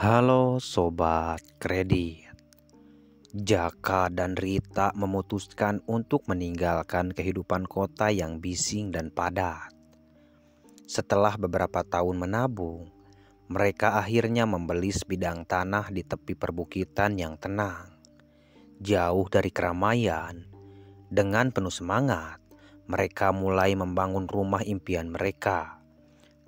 Halo Sobat Kredit. Jaka dan Rita memutuskan untuk meninggalkan kehidupan kota yang bising dan padat. Setelah beberapa tahun menabung, mereka akhirnya membeli sebidang tanah di tepi perbukitan yang tenang, jauh dari keramaian. Dengan penuh semangat, mereka mulai membangun rumah impian mereka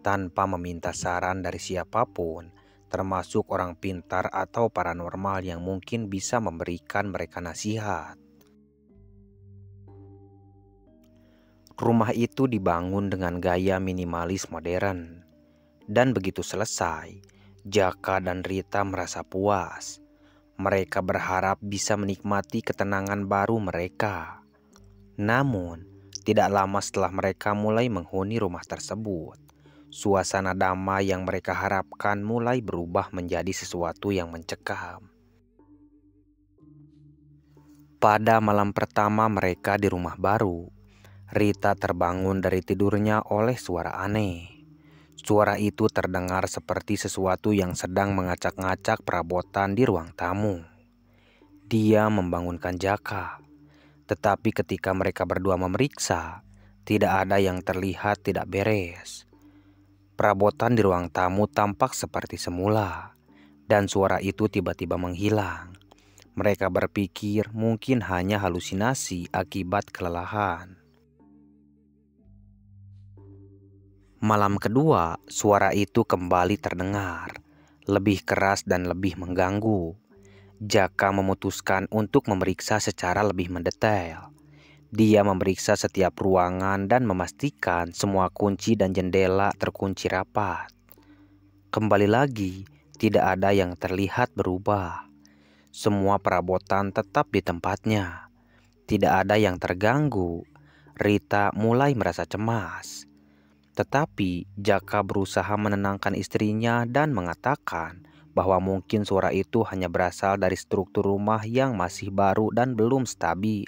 tanpa meminta saran dari siapapun, termasuk orang pintar atau paranormal yang mungkin bisa memberikan mereka nasihat. Rumah itu dibangun dengan gaya minimalis modern, dan begitu selesai, Jaka dan Rita merasa puas. Mereka berharap bisa menikmati ketenangan baru mereka. Namun, tidak lama setelah mereka mulai menghuni rumah tersebut, suasana damai yang mereka harapkan mulai berubah menjadi sesuatu yang mencekam. Pada malam pertama mereka di rumah baru, Rita terbangun dari tidurnya oleh suara aneh. Suara itu terdengar seperti sesuatu yang sedang ngacak-ngacak perabotan di ruang tamu. Dia membangunkan Jaka, tetapi ketika mereka berdua memeriksa, tidak ada yang terlihat tidak beres. Perabotan di ruang tamu tampak seperti semula, dan suara itu tiba-tiba menghilang. Mereka berpikir mungkin hanya halusinasi akibat kelelahan. Malam kedua, suara itu kembali terdengar, lebih keras dan lebih mengganggu. Jaka memutuskan untuk memeriksa secara lebih mendetail. Dia memeriksa setiap ruangan dan memastikan semua kunci dan jendela terkunci rapat. Kembali lagi, tidak ada yang terlihat berubah. Semua perabotan tetap di tempatnya. Tidak ada yang terganggu. Rita mulai merasa cemas. Tetapi Jaka berusaha menenangkan istrinya dan mengatakan bahwa mungkin suara itu hanya berasal dari struktur rumah yang masih baru dan belum stabil.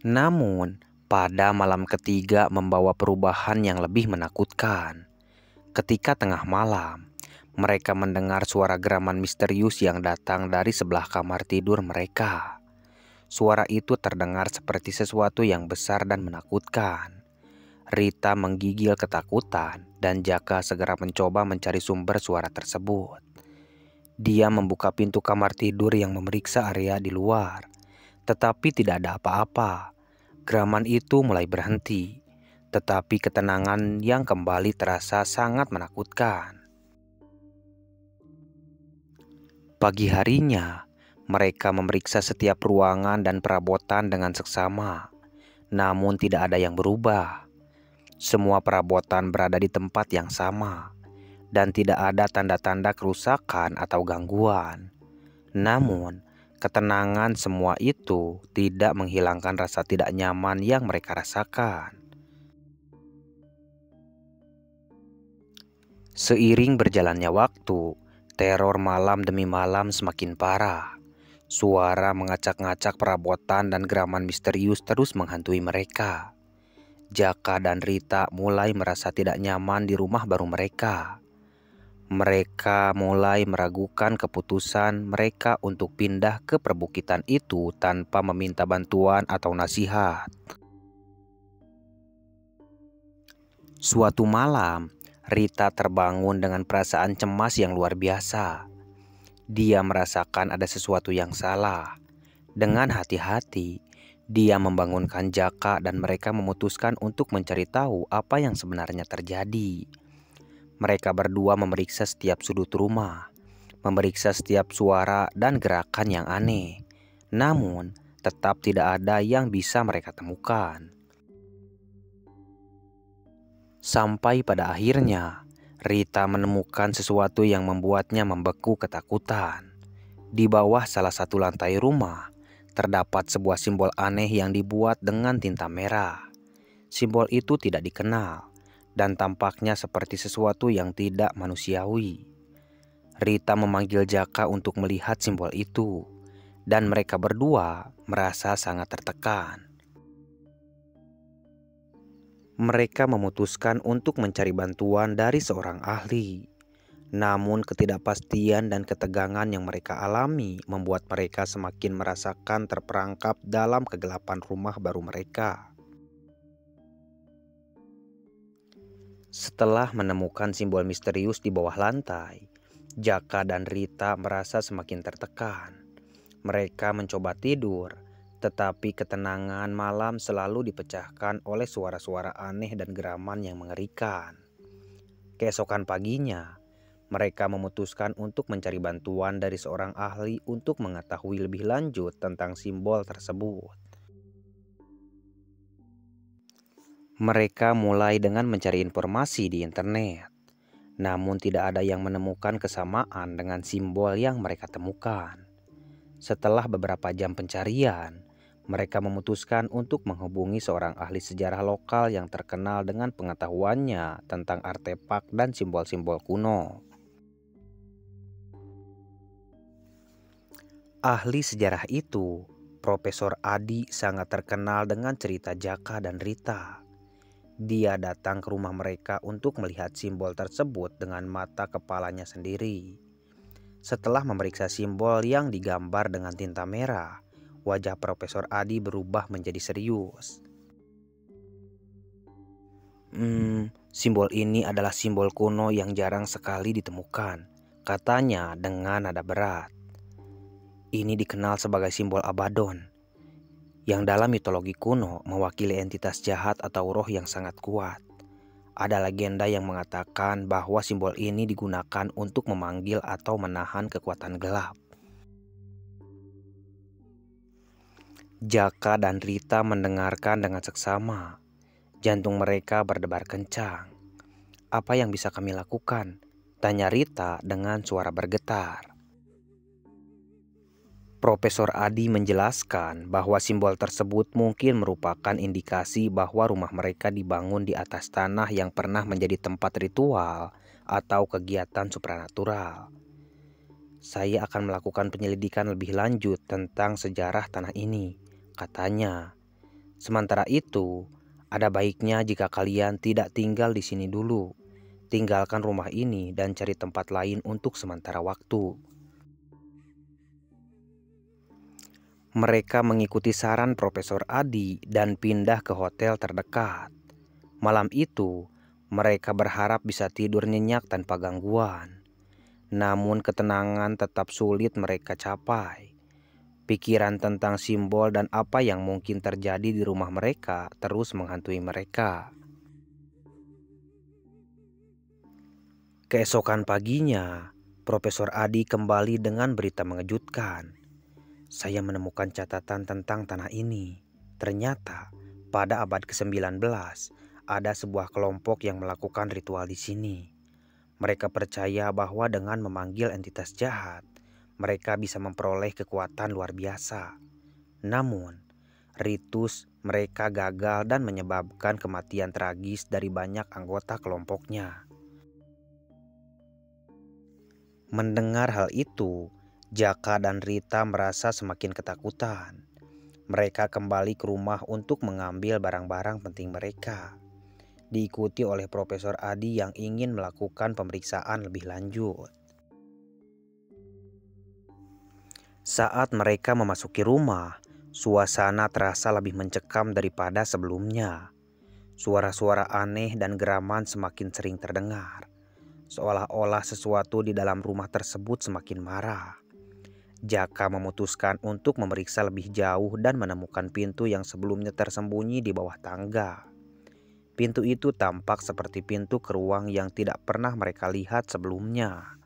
Namun, pada malam ketiga membawa perubahan yang lebih menakutkan. Ketika tengah malam, mereka mendengar suara geraman misterius yang datang dari sebelah kamar tidur mereka. Suara itu terdengar seperti sesuatu yang besar dan menakutkan. Rita menggigil ketakutan dan Jaka segera mencoba mencari sumber suara tersebut. Dia membuka pintu kamar tidur yang memeriksa area di luar, tetapi tidak ada apa-apa. Geraman itu mulai berhenti, tetapi ketenangan yang kembali terasa sangat menakutkan. Pagi harinya, mereka memeriksa setiap ruangan dan perabotan dengan seksama, namun tidak ada yang berubah. Semua perabotan berada di tempat yang sama, dan tidak ada tanda-tanda kerusakan atau gangguan. Namun, ketenangan semua itu tidak menghilangkan rasa tidak nyaman yang mereka rasakan. Seiring berjalannya waktu, teror malam demi malam semakin parah. Suara mengacak-ngacak perabotan dan geraman misterius terus menghantui mereka. Jaka dan Rita mulai merasa tidak nyaman di rumah baru mereka. Mereka mulai meragukan keputusan mereka untuk pindah ke perbukitan itu tanpa meminta bantuan atau nasihat. Suatu malam, Rita terbangun dengan perasaan cemas yang luar biasa. Dia merasakan ada sesuatu yang salah. Dengan hati-hati, dia membangunkan Jaka dan mereka memutuskan untuk mencari tahu apa yang sebenarnya terjadi. Mereka berdua memeriksa setiap sudut rumah, memeriksa setiap suara dan gerakan yang aneh. Namun, tetap tidak ada yang bisa mereka temukan. Sampai pada akhirnya, Rita menemukan sesuatu yang membuatnya membeku ketakutan. Di bawah salah satu lantai rumah, terdapat sebuah simbol aneh yang dibuat dengan tinta merah. Simbol itu tidak dikenal dan tampaknya seperti sesuatu yang tidak manusiawi. Rita memanggil Jaka untuk melihat simbol itu, dan mereka berdua merasa sangat tertekan. Mereka memutuskan untuk mencari bantuan dari seorang ahli. Namun ketidakpastian dan ketegangan yang mereka alami membuat mereka semakin merasakan terperangkap dalam kegelapan rumah baru mereka. Setelah menemukan simbol misterius di bawah lantai, Jaka dan Rita merasa semakin tertekan. Mereka mencoba tidur, tetapi ketenangan malam selalu dipecahkan oleh suara-suara aneh dan geraman yang mengerikan. Keesokan paginya, mereka memutuskan untuk mencari bantuan dari seorang ahli untuk mengetahui lebih lanjut tentang simbol tersebut. Mereka mulai dengan mencari informasi di internet, namun tidak ada yang menemukan kesamaan dengan simbol yang mereka temukan. Setelah beberapa jam pencarian, mereka memutuskan untuk menghubungi seorang ahli sejarah lokal yang terkenal dengan pengetahuannya tentang artefak dan simbol-simbol kuno. Ahli sejarah itu, Profesor Adi, sangat terkenal dengan cerita Jaka dan Rita. Dia datang ke rumah mereka untuk melihat simbol tersebut dengan mata kepalanya sendiri. Setelah memeriksa simbol yang digambar dengan tinta merah, wajah Profesor Adi berubah menjadi serius. Simbol ini adalah simbol kuno yang jarang sekali ditemukan, katanya dengan nada berat. Ini dikenal sebagai simbol Abaddon, yang dalam mitologi kuno mewakili entitas jahat atau roh yang sangat kuat. Ada legenda yang mengatakan bahwa simbol ini digunakan untuk memanggil atau menahan kekuatan gelap. Jaka dan Rita mendengarkan dengan seksama. Jantung mereka berdebar kencang. "Apa yang bisa kami lakukan?" tanya Rita dengan suara bergetar. Profesor Adi menjelaskan bahwa simbol tersebut mungkin merupakan indikasi bahwa rumah mereka dibangun di atas tanah yang pernah menjadi tempat ritual atau kegiatan supranatural. "Saya akan melakukan penyelidikan lebih lanjut tentang sejarah tanah ini," katanya. "Sementara itu, ada baiknya jika kalian tidak tinggal di sini dulu. Tinggalkan rumah ini dan cari tempat lain untuk sementara waktu." Mereka mengikuti saran Profesor Adi dan pindah ke hotel terdekat. Malam itu, mereka berharap bisa tidur nyenyak tanpa gangguan. Namun ketenangan tetap sulit mereka capai. Pikiran tentang simbol dan apa yang mungkin terjadi di rumah mereka terus menghantui mereka. Keesokan paginya, Profesor Adi kembali dengan berita mengejutkan. "Saya menemukan catatan tentang tanah ini. Ternyata pada abad ke-19 ada sebuah kelompok yang melakukan ritual di sini. Mereka percaya bahwa dengan memanggil entitas jahat, mereka bisa memperoleh kekuatan luar biasa. Namun, ritus mereka gagal dan menyebabkan kematian tragis dari banyak anggota kelompoknya." Mendengar hal itu, Jaka dan Rita merasa semakin ketakutan. Mereka kembali ke rumah untuk mengambil barang-barang penting mereka, diikuti oleh Profesor Adi yang ingin melakukan pemeriksaan lebih lanjut. Saat mereka memasuki rumah, suasana terasa lebih mencekam daripada sebelumnya. Suara-suara aneh dan geraman semakin sering terdengar, seolah-olah sesuatu di dalam rumah tersebut semakin marah. Jaka memutuskan untuk memeriksa lebih jauh dan menemukan pintu yang sebelumnya tersembunyi di bawah tangga. Pintu itu tampak seperti pintu ke ruang yang tidak pernah mereka lihat sebelumnya.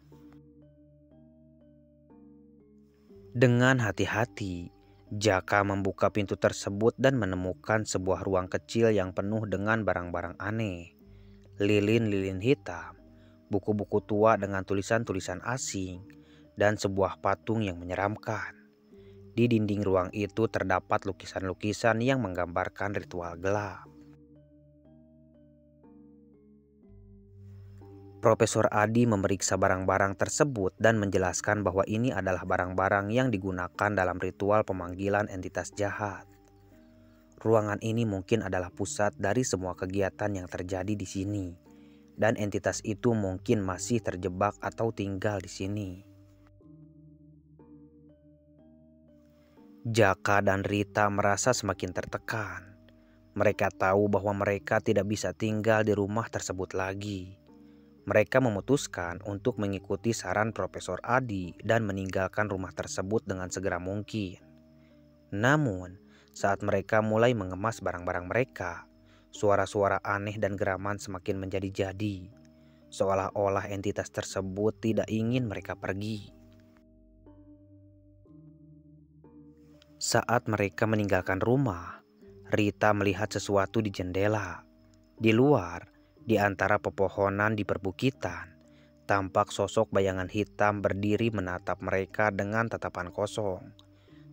Dengan hati-hati, Jaka membuka pintu tersebut dan menemukan sebuah ruang kecil yang penuh dengan barang-barang aneh. Lilin-lilin hitam, buku-buku tua dengan tulisan-tulisan asing, dan sebuah patung yang menyeramkan. Di dinding ruang itu terdapat lukisan-lukisan yang menggambarkan ritual gelap. Profesor Adi memeriksa barang-barang tersebut dan menjelaskan bahwa ini adalah barang-barang yang digunakan dalam ritual pemanggilan entitas jahat. Ruangan ini mungkin adalah pusat dari semua kegiatan yang terjadi di sini, dan entitas itu mungkin masih terjebak atau tinggal di sini. Jaka dan Rita merasa semakin tertekan. Mereka tahu bahwa mereka tidak bisa tinggal di rumah tersebut lagi. Mereka memutuskan untuk mengikuti saran Profesor Adi dan meninggalkan rumah tersebut dengan segera mungkin. Namun, saat mereka mulai mengemas barang-barang mereka, suara-suara aneh dan geraman semakin menjadi-jadi, seolah-olah entitas tersebut tidak ingin mereka pergi. Saat mereka meninggalkan rumah, Rita melihat sesuatu di jendela. Di luar, di antara pepohonan di perbukitan, tampak sosok bayangan hitam berdiri menatap mereka dengan tatapan kosong.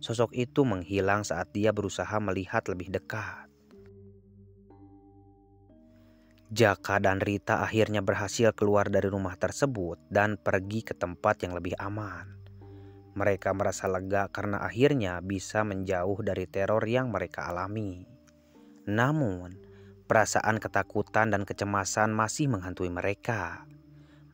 Sosok itu menghilang saat dia berusaha melihat lebih dekat. Jaka dan Rita akhirnya berhasil keluar dari rumah tersebut dan pergi ke tempat yang lebih aman. Mereka merasa lega karena akhirnya bisa menjauh dari teror yang mereka alami. Namun, perasaan ketakutan dan kecemasan masih menghantui mereka.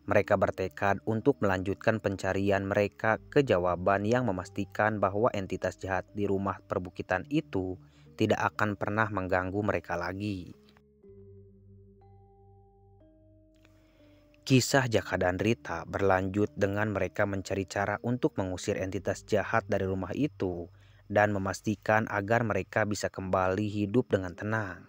Mereka bertekad untuk melanjutkan pencarian mereka ke jawaban yang memastikan bahwa entitas jahat di rumah perbukitan itu tidak akan pernah mengganggu mereka lagi. Kisah Jaka dan Rita berlanjut dengan mereka mencari cara untuk mengusir entitas jahat dari rumah itu dan memastikan agar mereka bisa kembali hidup dengan tenang.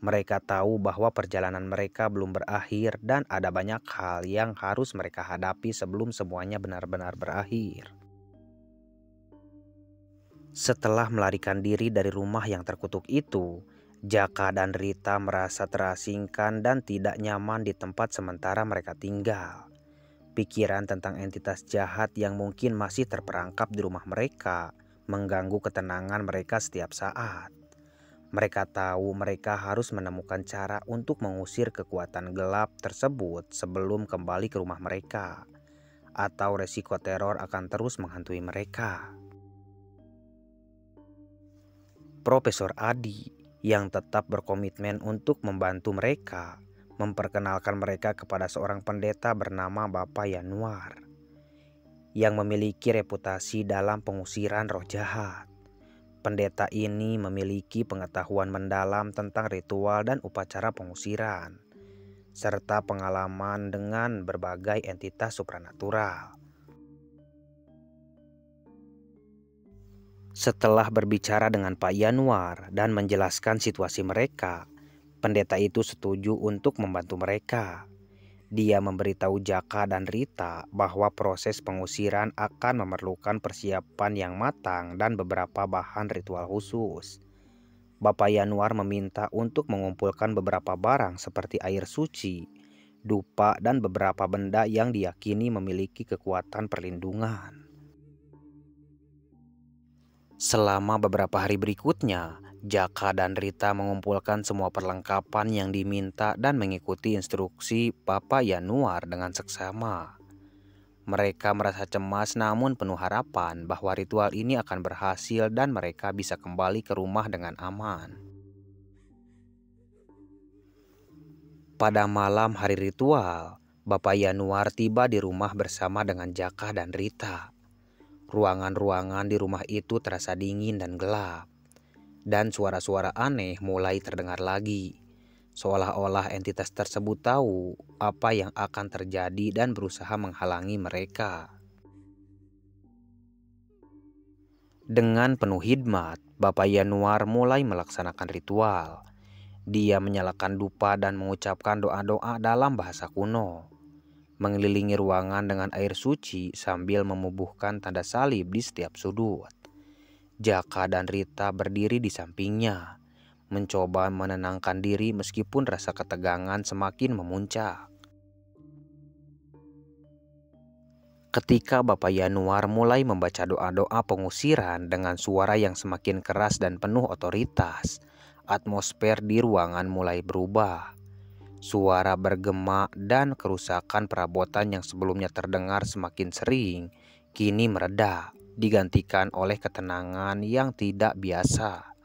Mereka tahu bahwa perjalanan mereka belum berakhir dan ada banyak hal yang harus mereka hadapi sebelum semuanya benar-benar berakhir. Setelah melarikan diri dari rumah yang terkutuk itu, Jaka dan Rita merasa terasingkan dan tidak nyaman di tempat sementara mereka tinggal. Pikiran tentang entitas jahat yang mungkin masih terperangkap di rumah mereka mengganggu ketenangan mereka setiap saat. Mereka tahu mereka harus menemukan cara untuk mengusir kekuatan gelap tersebut sebelum kembali ke rumah mereka, atau resiko teror akan terus menghantui mereka. Profesor Adi yang tetap berkomitmen untuk membantu mereka, memperkenalkan mereka kepada seorang pendeta bernama Bapak Yanuar, yang memiliki reputasi dalam pengusiran roh jahat. Pendeta ini memiliki pengetahuan mendalam tentang ritual dan upacara pengusiran, serta pengalaman dengan berbagai entitas supranatural. Setelah berbicara dengan Pak Yanuar dan menjelaskan situasi mereka, pendeta itu setuju untuk membantu mereka. Dia memberitahu Jaka dan Rita bahwa proses pengusiran akan memerlukan persiapan yang matang dan beberapa bahan ritual khusus. Bapak Yanuar meminta untuk mengumpulkan beberapa barang seperti air suci, dupa, dan beberapa benda yang diyakini memiliki kekuatan perlindungan. Selama beberapa hari berikutnya, Jaka dan Rita mengumpulkan semua perlengkapan yang diminta dan mengikuti instruksi Bapak Yanuar dengan seksama. Mereka merasa cemas namun penuh harapan bahwa ritual ini akan berhasil dan mereka bisa kembali ke rumah dengan aman. Pada malam hari ritual, Bapak Yanuar tiba di rumah bersama dengan Jaka dan Rita. Ruangan-ruangan di rumah itu terasa dingin dan gelap. Dan suara-suara aneh mulai terdengar lagi, seolah-olah entitas tersebut tahu apa yang akan terjadi dan berusaha menghalangi mereka. Dengan penuh hikmat, Bapak Yanuar mulai melaksanakan ritual. Dia menyalakan dupa dan mengucapkan doa-doa dalam bahasa kuno, mengelilingi ruangan dengan air suci sambil memubuhkan tanda salib di setiap sudut. Jaka dan Rita berdiri di sampingnya, mencoba menenangkan diri meskipun rasa ketegangan semakin memuncak. Ketika Bapak Yanuar mulai membaca doa-doa pengusiran dengan suara yang semakin keras dan penuh otoritas, atmosfer di ruangan mulai berubah. Suara bergema dan kerusakan perabotan yang sebelumnya terdengar semakin sering, kini mereda, digantikan oleh ketenangan yang tidak biasa.